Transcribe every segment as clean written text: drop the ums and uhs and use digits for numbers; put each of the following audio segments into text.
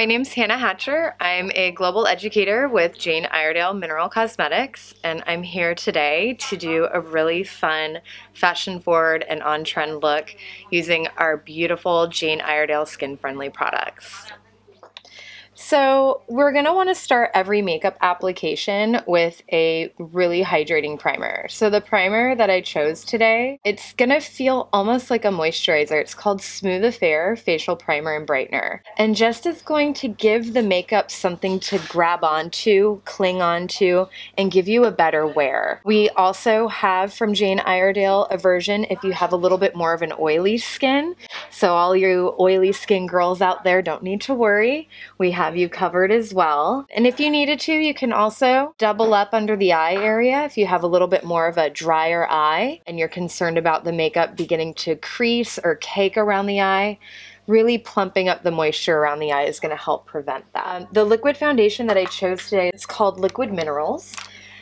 name's Hannah Hatcher. I'm a global educator with Jane Iredale Mineral Cosmetics, and I'm here today to do a really fun, fashion-forward, and on-trend look using our beautiful Jane Iredale skin-friendly products. So we're going to want to start every makeup application with a really hydrating primer. So the primer that I chose today, it's going to feel almost like a moisturizer. It's called Smooth Affair Facial Primer and Brightener. And just is going to give the makeup something to grab onto, cling onto, and give you a better wear. We also have from Jane Iredale a version if you have a little bit more of an oily skin. So all you oily skin girls out there don't need to worry. We have you covered as well. And if you needed to, you can also double up under the eye area if you have a little bit more of a drier eye and you're concerned about the makeup beginning to crease or cake around the eye. Really plumping up the moisture around the eye is going to help prevent that. The liquid foundation that I chose today is called Liquid Minerals.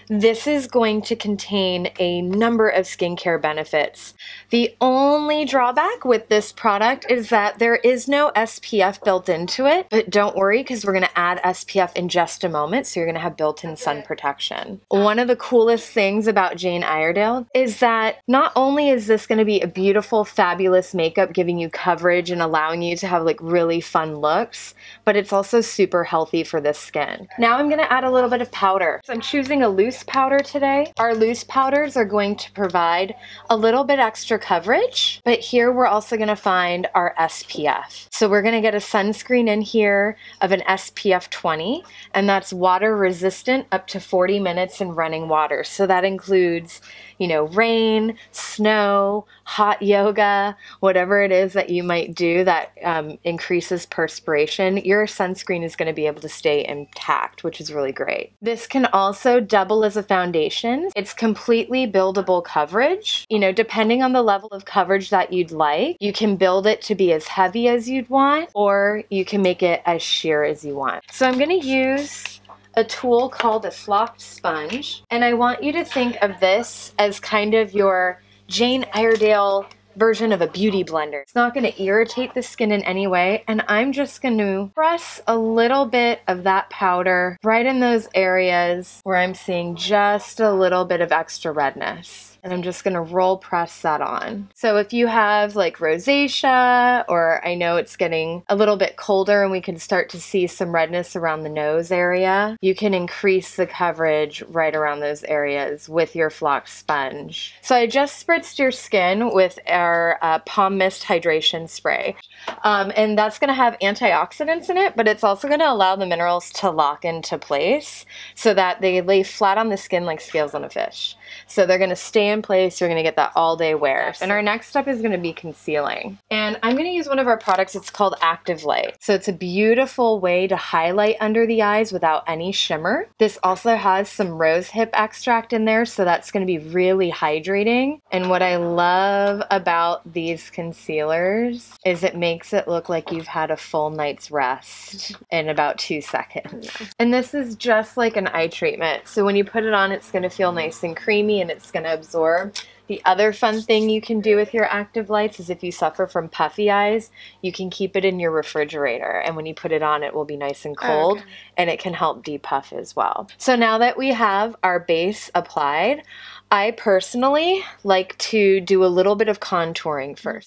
This is going to contain a number of skincare benefits. The only drawback with this product is that there is no SPF built into it, but don't worry because we're going to add SPF in just a moment, so you're going to have built-in sun protection. One of the coolest things about Jane Iredale is that not only is this going to be a beautiful, fabulous makeup giving you coverage and allowing you to have like really fun looks, but it's also super healthy for the skin. Now I'm going to add a little bit of powder. So I'm choosing a loose powder today. Our loose powders are going to provide a little bit extra coverage, but here we're also going to find our SPF. So we're going to get a sunscreen in here of an SPF 20, and that's water resistant up to 40 minutes in running water. So that includes, you know, rain, snow, hot yoga, whatever it is that you might do that increases perspiration, your sunscreen is going to be able to stay intact, which is really great. This can also double as a foundation. It's completely buildable coverage. You know, depending on the level of coverage that you'd like, you can build it to be as heavy as you'd want, or you can make it as sheer as you want. So I'm going to use a tool called a Slop Sponge, and I want you to think of this as kind of your Jane Iredale version of a beauty blender. It's not going to irritate the skin in any way, and I'm just going to press a little bit of that powder right in those areas where I'm seeing just a little bit of extra redness. And I'm just going to roll press that on. So if you have like rosacea, or I know it's getting a little bit colder and we can start to see some redness around the nose area, you can increase the coverage right around those areas with your Slop Sponge. So I just spritzed your skin with our Palm Mist Hydration Spray. And that's going to have antioxidants in it, but it's also going to allow the minerals to lock into place so that they lay flat on the skin like scales on a fish. So they're going to stay in place. You're going to get that all day wear. And our next step is going to be concealing. And I'm going to use one of our products. It's called Active Light. So it's a beautiful way to highlight under the eyes without any shimmer. This also has some rosehip extract in there, so that's going to be really hydrating. And what I love about these concealers is it makes it look like you've had a full night's rest in about 2 seconds. And this is just like an eye treatment. So when you put it on, it's going to feel nice and creamy, and it's going to absorb. The other fun thing you can do with your active lights is if you suffer from puffy eyes, you can keep it in your refrigerator, and when you put it on, it will be nice and cold, and it can help depuff as well. So now that we have our base applied, I personally like to do a little bit of contouring first.